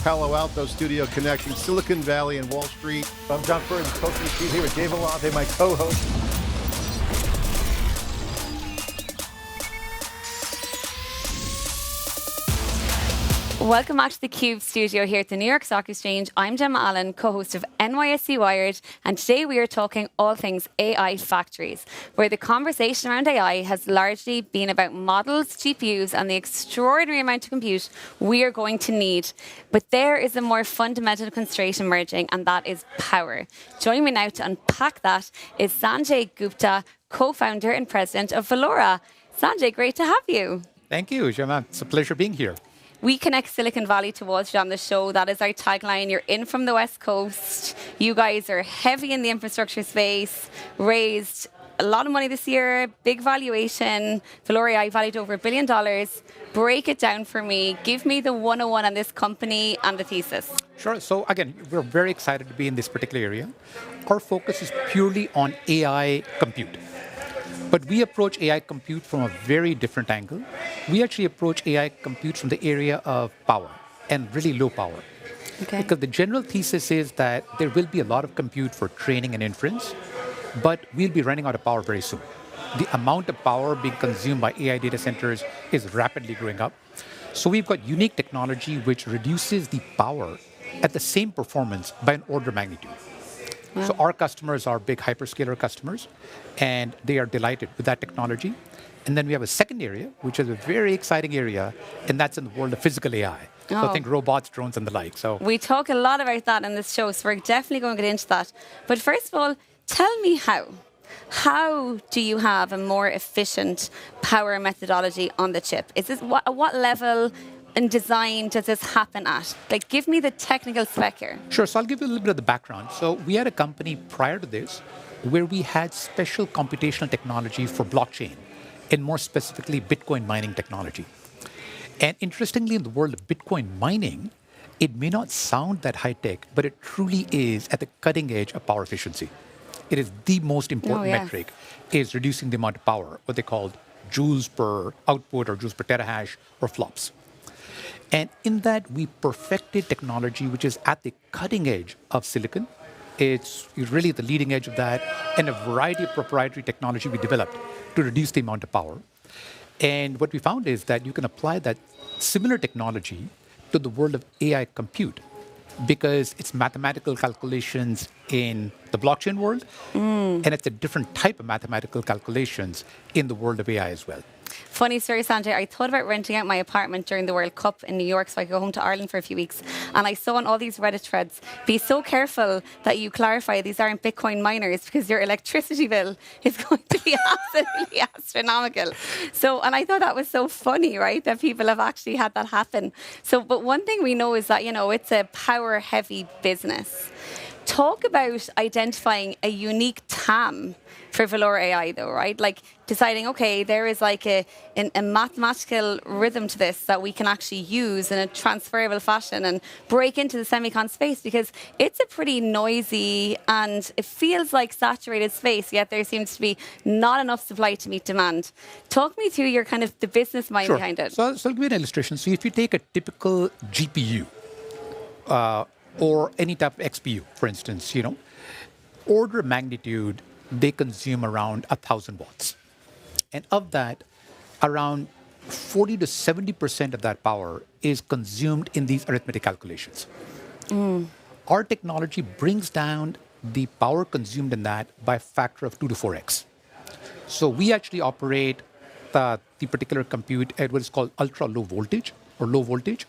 Palo Alto studio connecting Silicon Valley and Wall Street. I'm John Furrier, the co-chief here with Gemma Allen, my co-host. Welcome back to theCUBE studio here at the New York Stock Exchange. I'm Gemma Allen, co-host of NYSE Wired, and today we are talking all things AI factories, where the conversation around AI has largely been about models, GPUs, and the extraordinary amount of compute we are going to need. But there is a more fundamental constraint emerging, and that is power. Joining me now to unpack that is Sanjay Gupta, co-founder and president of Velaura. Sanjay, great to have you. Thank you, Gemma. It's a pleasure being here. We connect Silicon Valley to Wall Street on the show. That is our tagline. You're in from the West Coast. You guys are heavy in the infrastructure space, raised a lot of money this year, big valuation. Velaura AI valued over $1 billion. Break it down for me. Give me the 101 on this company and the thesis. Sure. So again, we're very excited to be in this particular area. Our focus is purely on AI compute. But we approach AI compute from a very different angle. We actually approach AI compute from the area of power and really low power. Okay. Because the general thesis is that there will be a lot of compute for training and inference, but we'll be running out of power very soon. The amount of power being consumed by AI data centers is rapidly growing up. So we've got unique technology which reduces the power at the same performance by an order of magnitude. Wow. So our customers are big hyperscaler customers, and they are delighted with that technology. And then we have a second area, which is a very exciting area, and that's in the world of physical AI. So I think robots, drones, and the like. So we talk a lot about that in this show, so we're definitely going to get into that. But first of all, tell me how. How do you have a more efficient power methodology on the chip? Is this at what level in design does this happen at? Like, give me the technical spec here. Sure, so I'll give you a little bit of the background. So we had a company prior to this where we had special computational technology for blockchain, and more specifically, Bitcoin mining technology. And interestingly, in the world of Bitcoin mining, it may not sound that high-tech, but it truly is at the cutting edge of power efficiency. It is the most important metric, is reducing the amount of power, what they call joules per output or joules per terahash or flops. And in that, we perfected technology which is at the cutting edge of silicon. It's really the leading edge of that, and a variety of proprietary technology we developed to reduce the amount of power. And what we found is that you can apply that similar technology to the world of AI compute, because it's mathematical calculations in the blockchain world, and it's a different type of mathematical calculations in the world of AI as well. Funny story, Sanjay. I thought about renting out my apartment during the World Cup in New York so I could go home to Ireland for a few weeks. And I saw on all these Reddit threads, be so careful that you clarify these aren't Bitcoin miners because your electricity bill is going to be absolutely astronomical. So, and I thought that was so funny, right, that people have actually had that happen. So, but one thing we know is that, you know, it's a power-heavy business. Talk about identifying a unique TAM for Velaura AI, though, right? Like deciding, okay, there is like a mathematical rhythm to this that we can actually use in a transferable fashion and break into the semicon space, because it's a pretty noisy and it feels like saturated space, yet there seems to be not enough supply to meet demand. Talk me through your kind of the business mind behind it. So I'll give you an illustration. So if you take a typical GPU, or any type of XPU, for instance, order of magnitude, they consume around 1,000 watts. And of that, around 40 to 70% of that power is consumed in these arithmetic calculations. Our technology brings down the power consumed in that by a factor of 2 to 4x. So we actually operate the particular compute at what is called ultra low voltage or low voltage.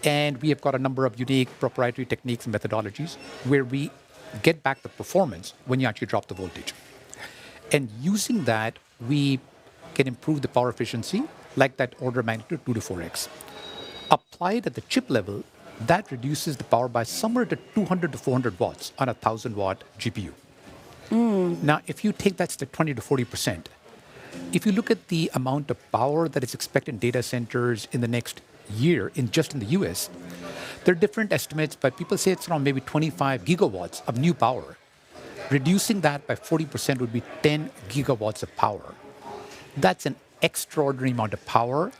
And we have got a number of unique proprietary techniques and methodologies where we get back the performance when you actually drop the voltage. And using that, we can improve the power efficiency like that order of magnitude 2 to 4x. Applied at the chip level, that reduces the power by somewhere to 200 to 400 watts on a 1,000-watt GPU. Now, if you take that's the 20 to 40%, if you look at the amount of power that is expected in data centers in the next year, just in the US, there are different estimates, but people say it's around maybe 25 gigawatts of new power. Reducing that by 40% would be 10 gigawatts of power. That's an extraordinary amount of power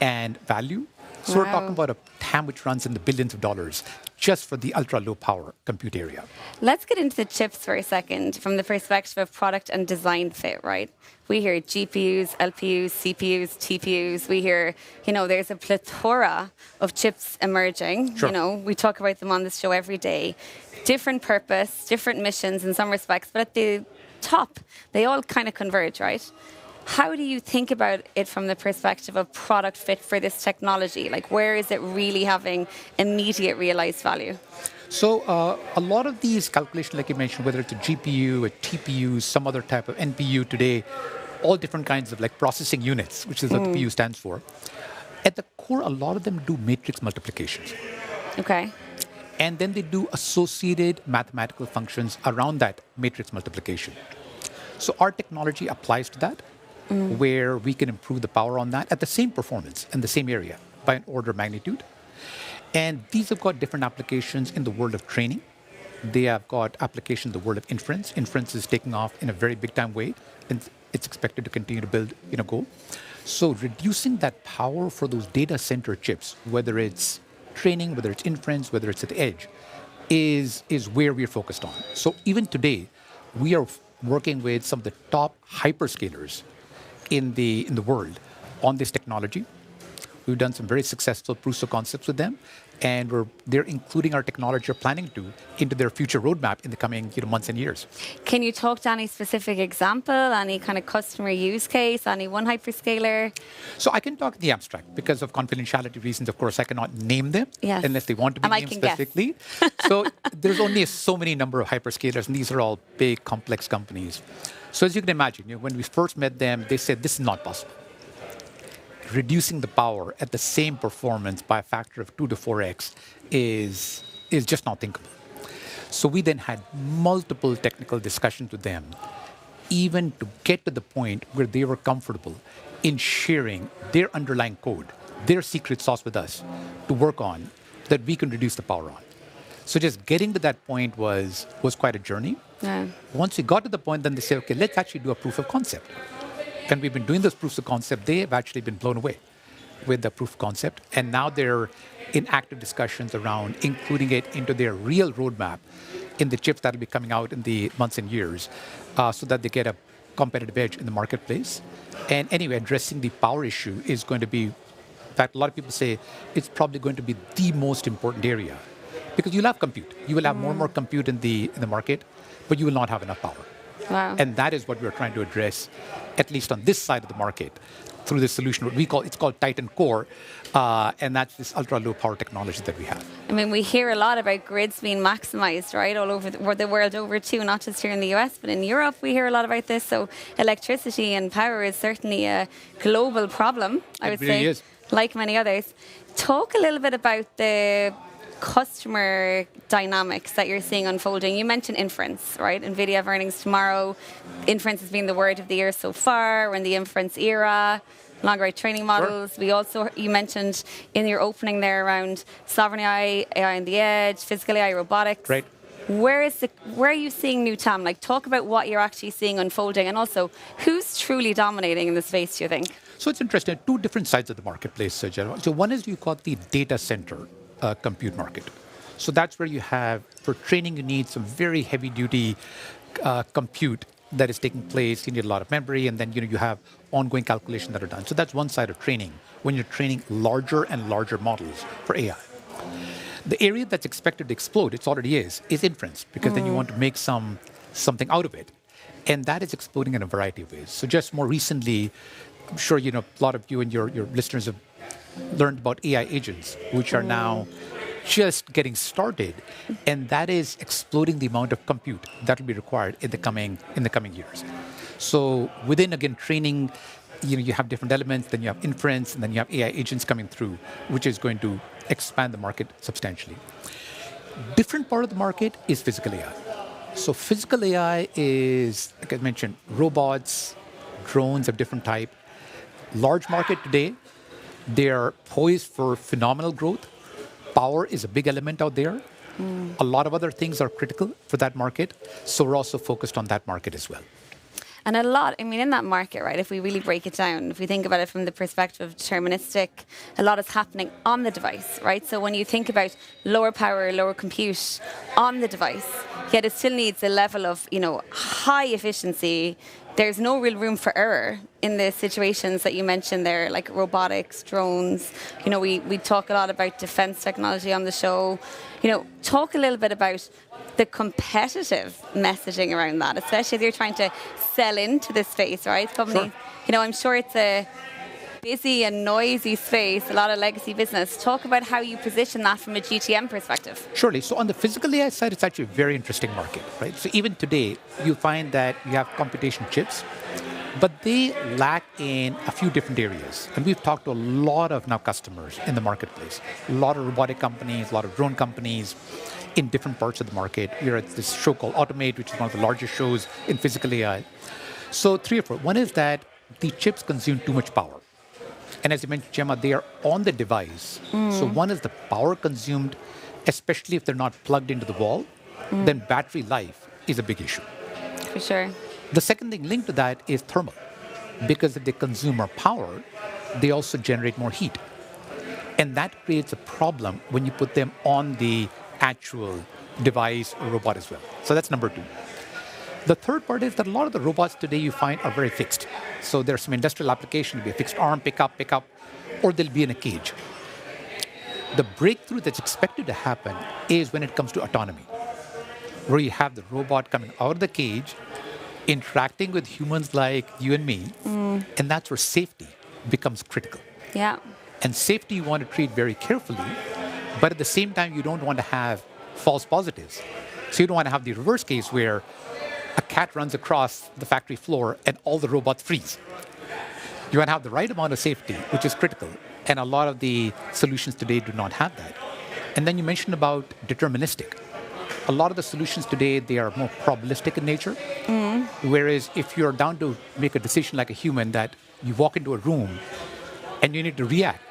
and value. So we're talking about a TAM which runs in the billions of dollars just for the ultra-low power compute area. Let's get into the chips for a second from the perspective of product and design fit, right? We hear GPUs, LPUs, CPUs, TPUs. We hear, there's a plethora of chips emerging. Sure. We talk about them on this show every day. Different purpose, different missions in some respects, but at the top, they all kind of converge, right? How do you think about it from the perspective of product fit for this technology? Like, where is it really having immediate realized value? So a lot of these calculations, like you mentioned, whether it's a GPU, a TPU, some other type of NPU today, all different kinds of like processing units, which is what the PU stands for. At the core, a lot of them do matrix multiplications. Okay. And then they do associated mathematical functions around that matrix multiplication. So our technology applies to that, where we can improve the power on that at the same performance in the same area by an order of magnitude. And these have got different applications in the world of training. They have got applications in the world of inference. Inference is taking off in a very big time way, and it's expected to continue to build, go. So reducing that power for those data center chips, whether it's training, whether it's inference, whether it's at the edge, is where we're focused on. So even today, we are working with some of the top hyperscalers in the world on this technology. We've done some very successful proofs of concepts with them, and they're including our technology or planning to into their future roadmap in the coming months and years. Can you talk to any specific example, any kind of customer use case, any one hyperscaler? So I can talk in the abstract because of confidentiality reasons. Of course, I cannot name them unless they want to be named specifically. So there's only so many number of hyperscalers, and these are all big, complex companies. So as you can imagine, when we first met them, they said this is not possible. Reducing the power at the same performance by a factor of 2 to 4x is just not thinkable. So we then had multiple technical discussions with them, even to get to the point where they were comfortable in sharing their underlying code, their secret sauce with us to work on that we can reduce the power on. So just getting to that point was quite a journey. Yeah. Once we got to the point, then they said, okay, let's actually do a proof of concept. And we've been doing those proofs of concept. They have actually been blown away with the proof of concept. And now they're in active discussions around including it into their real roadmap in the chips that will be coming out in the months and years so that they get a competitive edge in the marketplace. And anyway, addressing the power issue is going to be, in fact, a lot of people say it's probably going to be the most important area because you'll have compute. You will have more and more compute in the market, but you will not have enough power. Wow. And that is what we're trying to address, at least on this side of the market, through this solution. It's called Titan Core, and that's this ultra-low power technology that we have. I mean, we hear a lot about grids being maximized, right, all over the world over too, not just here in the US, but in Europe we hear a lot about this. So electricity and power is certainly a global problem, I would say, like many others. Talk a little bit about the customer dynamics that you're seeing unfolding. You mentioned inference, right? NVIDIA have earnings tomorrow. Inference has been the word of the year so far. We're in the inference era, long range training models. Sure. You mentioned in your opening there around sovereign AI on the edge, physical AI, robotics. Right. Where are you seeing new TAM? Like, talk about what you're actually seeing unfolding, and also who's truly dominating in the space, do you think? So it's interesting. Two different sides of the marketplace, Gemma. So one is you call the data center compute market. So that's where you have, for training, you need some very heavy-duty compute that is taking place. You need a lot of memory, and then you have ongoing calculations that are done. So that's one side of training, when you're training larger and larger models for AI. The area that's expected to explode, it already is inference, because then you want to make something out of it. And that is exploding in a variety of ways. So just more recently, I'm sure a lot of you and your listeners have learned about AI agents, which are now just getting started, and that is exploding the amount of compute that will be required in the coming years. So within, again, training, you have different elements, then you have inference, and then you have AI agents coming through, which is going to expand the market substantially. Different part of the market is physical AI. So physical AI is, like I mentioned, robots, drones of different type. Large market today. They're poised for phenomenal growth. Power is a big element out there. A lot of other things are critical for that market. So we're also focused on that market as well. And a lot, I mean, in that market, right, if we really break it down, if we think about it from the perspective of deterministic, a lot is happening on the device, right? So when you think about lower power, lower compute on the device, yet it still needs a level of, high efficiency. There's no real room for error in the situations that you mentioned there, like robotics, drones. We talk a lot about defense technology on the show. Talk a little bit about the competitive messaging around that, especially if you're trying to sell into this space, right? Companies, I'm sure it's a busy and noisy space, a lot of legacy business. Talk about how you position that from a GTM perspective. Surely. So on the physical AI side, it's actually a very interesting market, right? So even today, you find that you have computation chips, but they lack in a few different areas. And we've talked to a lot of now customers in the marketplace, a lot of robotic companies, a lot of drone companies in different parts of the market. We're at this show called Automate, which is one of the largest shows in physical AI. So 3 or 4. One is that the chips consume too much power. And as you mentioned, Gemma, they are on the device. So one is the power consumed, especially if they're not plugged into the wall, then battery life is a big issue. For sure. The second thing linked to that is thermal. Because if they consume more power, they also generate more heat. And that creates a problem when you put them on the actual device or robot as well. So that's number 2. The third part is that a lot of the robots today you find are very fixed. So there's some industrial application, be a fixed arm, pick up, or they'll be in a cage. The breakthrough that's expected to happen is when it comes to autonomy, where you have the robot coming out of the cage, interacting with humans like you and me, and that's where safety becomes critical. Yeah. And safety you want to treat very carefully, but at the same time, you don't want to have false positives. So you don't want to have the reverse case where a cat runs across the factory floor and all the robots freeze. You want to have the right amount of safety, which is critical. And a lot of the solutions today do not have that. And then you mentioned about deterministic. A lot of the solutions today, they are more probabilistic in nature. Whereas if you're down to make a decision like a human, that you walk into a room and you need to react.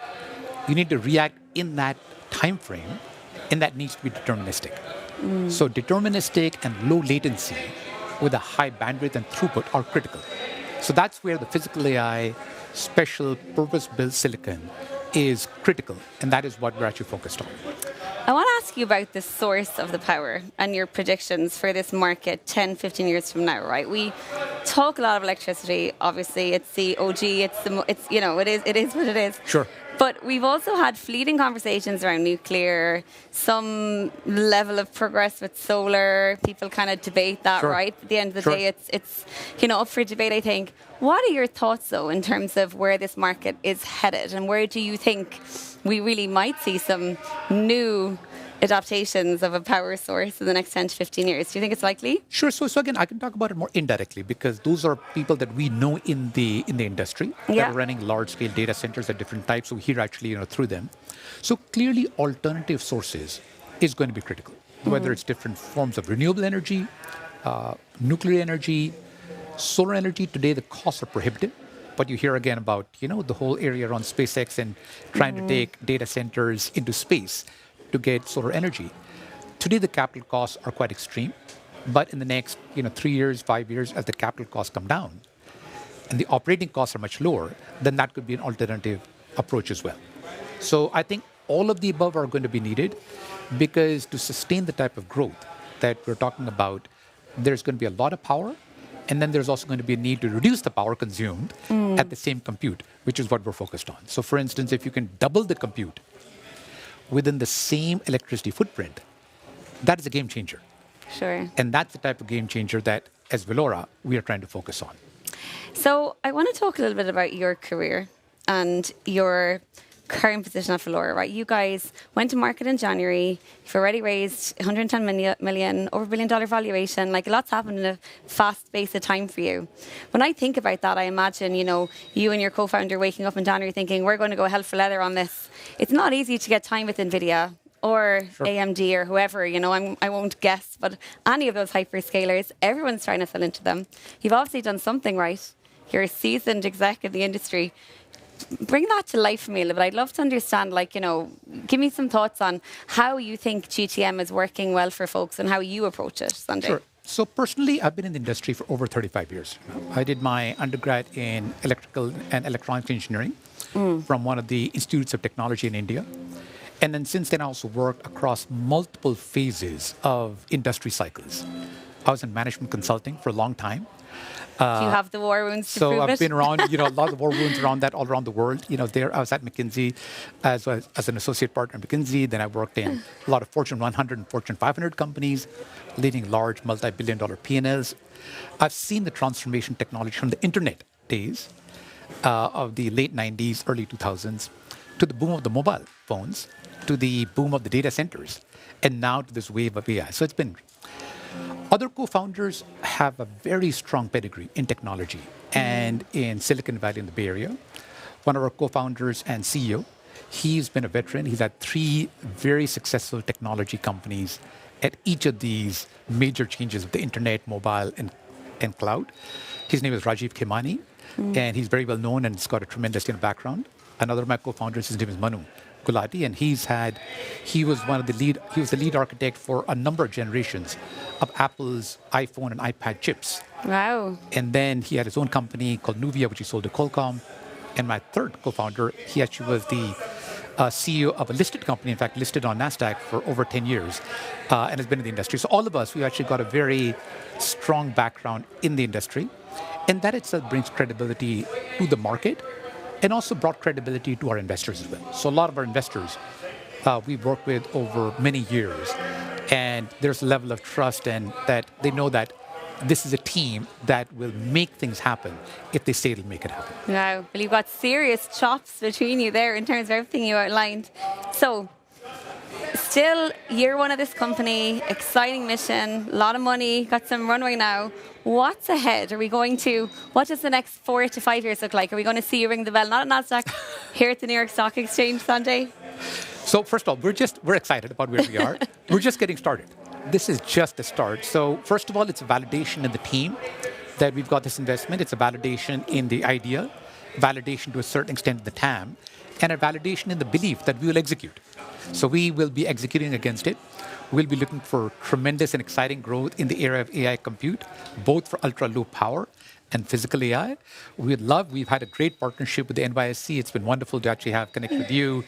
You need to react in that time frame, and that needs to be deterministic. So deterministic and low latency with a high bandwidth and throughput are critical. So that's where the physical AI special purpose-built silicon is critical, and that is what we're actually focused on. I want to ask you about the source of the power and your predictions for this market 10, 15 years from now, right? We talk a lot of electricity. Obviously, it's the OG. It is what it is. Sure. But we've also had fleeting conversations around nuclear, some level of progress with solar. People kind of debate that, Sure. right? At the end of the day, it's up for debate, I think. What are your thoughts, though, in terms of where this market is headed? And where do you think we really might see some new adaptations of a power source in the next 10 to 15 years? Do you think it's likely? Sure. So again, I can talk about it more indirectly because those are people that we know in the industry that are running large-scale data centers at different types. So we hear actually through them. So clearly, alternative sources is going to be critical. Whether it's different forms of renewable energy, nuclear energy, solar energy. Today, the costs are prohibitive. But you hear again about the whole area around SpaceX and trying to take data centers into space to get solar energy. Today, the capital costs are quite extreme, but in the next 3 years, 5 years, as the capital costs come down and the operating costs are much lower, then that could be an alternative approach as well. So I think all of the above are going to be needed because to sustain the type of growth that we're talking about, there's going to be a lot of power, and then there's also going to be a need to reduce the power consumed at the same compute, which is what we're focused on. So for instance, if you can double the compute within the same electricity footprint, that is a game changer. Sure. And that's the type of game changer that, as Velaura, we are trying to focus on. So I want to talk a little bit about your career and your current position at Velaura, right? You guys went to market in January. You've already raised 110 million, over $1 billion valuation. Like, a lot's happened in a fast space of time for you. When I think about that, I imagine, you and your co-founder waking up in January thinking, we're going to go hell for leather on this. It's not easy to get time with NVIDIA or AMD or whoever, I won't guess, but any of those hyperscalers, everyone's trying to sell into them. You've obviously done something right. You're a seasoned exec in the industry. Bring that to life for me a little bit. I'd love to understand, give me some thoughts on how you think GTM is working well for folks and how you approach it, Sanjay. Sure. So personally, I've been in the industry for over 35 years. I did my undergrad in electrical and electronics engineering from one of the institutes of technology in India. And then since then, I also worked across multiple phases of industry cycles. I was in management consulting for a long time. Do you have the war wounds to prove So it? I've been around, a lot of war wounds around that all around the world. There I was at McKinsey as an associate partner at McKinsey. Then I worked in a lot of Fortune 100 and Fortune 500 companies, leading large multi-billion-dollar P&Ls. I've seen the transformation technology from the internet days of the late 90s, early 2000s, to the boom of the mobile phones, to the boom of the data centers, and now to this wave of AI. So it's been. Other co-founders have a very strong pedigree in technology and in Silicon Valley in the Bay Area. One of our co-founders and CEO, he's been a veteran. He's had 3 very successful technology companies at each of these major changes of the internet, mobile, and cloud. His name is Rajiv Khemani, and he's very well known and he's got a tremendous background. Another of my co-founders, his name is Manu Gulati, and he was the lead architect for a number of generations of Apple's iPhone and iPad chips. Wow. And then he had his own company called Nuvia, which he sold to Qualcomm. And my third co-founder, he actually was the CEO of a listed company, in fact, listed on NASDAQ for over 10 years, and has been in the industry. So all of us, we actually got a very strong background in the industry. And that itself brings credibility to the market and also brought credibility to our investors as well. So a lot of our investors we've worked with over many years, and there's a level of trust and that they know that this is a team that will make things happen if they say it'll make it happen. Wow. Well, you've got serious chops between you there in terms of everything you outlined. So, still year 1 of this company, exciting mission, a lot of money, got some runway now. What's ahead? What does the next 4 to 5 years look like? Are we going to see you ring the bell, not at NASDAQ, here at the New York Stock Exchange, Sanjay? So first of all, we're excited about where we are. We're just getting started. This is just the start. So first of all, it's a validation in the team that we've got this investment. It's a validation in the idea, validation to a certain extent in the TAM, and a validation in the belief that we will execute. So we will be executing against it. We'll be looking for tremendous and exciting growth in the area of AI compute, both for ultra-low power and physical AI. We've had a great partnership with the NYSE. It's been wonderful to actually have connect with you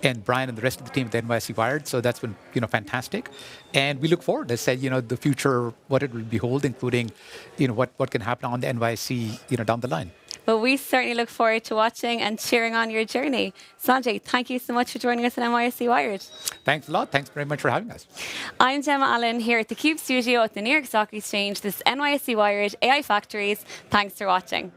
and Brian and the rest of the team at the NYSE Wired. So that's been, fantastic. And we look forward, as I said, the future, what it will behold, including, what can happen on the NYSE, down the line. Well, we certainly look forward to watching and cheering on your journey. Sanjay, thank you so much for joining us at NYSE Wired. Thanks a lot. Thanks very much for having us. I'm Gemma Allen here at theCUBE studio at the New York Stock Exchange. This is NYSE Wired AI Factories. Thanks for watching.